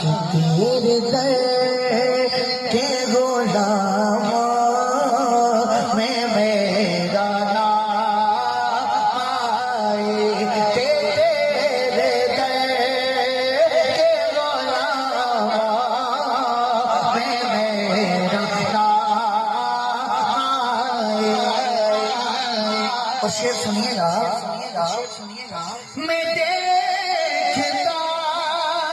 میرے تیرے در کے غلام میں میرا نام آئے تیرے در کے غلام میں میرا نام آئے اور شعر سنیے گا